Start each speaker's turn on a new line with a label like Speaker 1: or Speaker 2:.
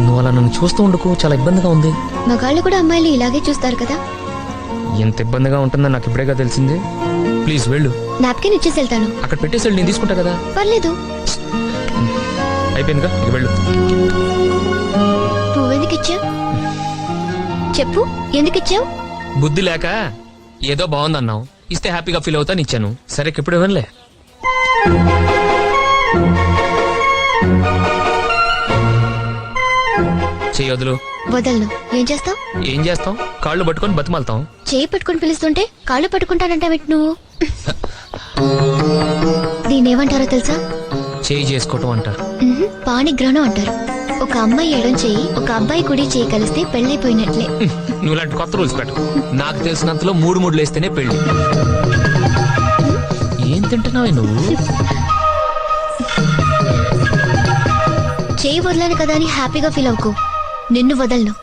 Speaker 1: నువ్వు అలా నన్ను చూస్తూ ఉండకు, చాలా ఇబ్బందిగా ఉంది.
Speaker 2: మగాళ్ళు కూడా అమ్మాయిలు ఇలాగే చూస్తారు కదా.
Speaker 1: ఎంత ఇబ్బందిగా ఉంటుందో నాకు ఇప్పుడేగా తెలిసింది. ప్లీజ్ వెళ్ళు.
Speaker 2: నాప్కిన్ ఇచ్చేసి వెళ్తాను.
Speaker 1: అక్కడ పెట్టేసి వెళ్ళు, నేను తీసుకుంటా కదా.
Speaker 2: పర్లేదు.
Speaker 1: అయిపోయిందిగా, ఇక వెళ్ళు.
Speaker 2: పువ్వెందుకు ఇచ్చావు చెప్పు, ఎందుకు ఇచ్చావు?
Speaker 1: బుద్ధి లేక ఏదో బాగుందన్నావు, ఇస్తే హ్యాపీగా ఫీల్ అవుతాను ఇచ్చాను. సరే ఇప్పుడు ఇవ్వనులే. చెయ్యి వదులు.
Speaker 2: వదలను. ఏం చేస్తావు?
Speaker 1: ఏం చేస్తాం? కాళ్ళు పట్టుకొని బతిమాలతాం.
Speaker 2: చేయి పట్టుకొని పిలుస్తుంటే కాళ్ళు పట్టుకుంటానంటావేంటి నువ్వు? దీన్నేమంటారో తెలుసా?
Speaker 1: చేయి చేసుకోవటం అంటారు.
Speaker 2: పాణిగ్రహణం అంటారు. ఒక అమ్మాయి ఎడం చేయి, ఒక అబ్బాయి కుడి చేయి కలిస్తే పెళ్ళైపోయినట్లే.
Speaker 1: నువ్వు ఇలాంటి కొత్త రూల్స్ పెట్టు. నాకు తెలిసినంతలో 3 ముడ్లు వేస్తేనే పెళ్లి. ఏం తింటున్నావే నువ్వు?
Speaker 2: చేయి వదలను కదా అని హ్యాపీగా ఫీల్ అవ్వకు. నిన్ను వదలను.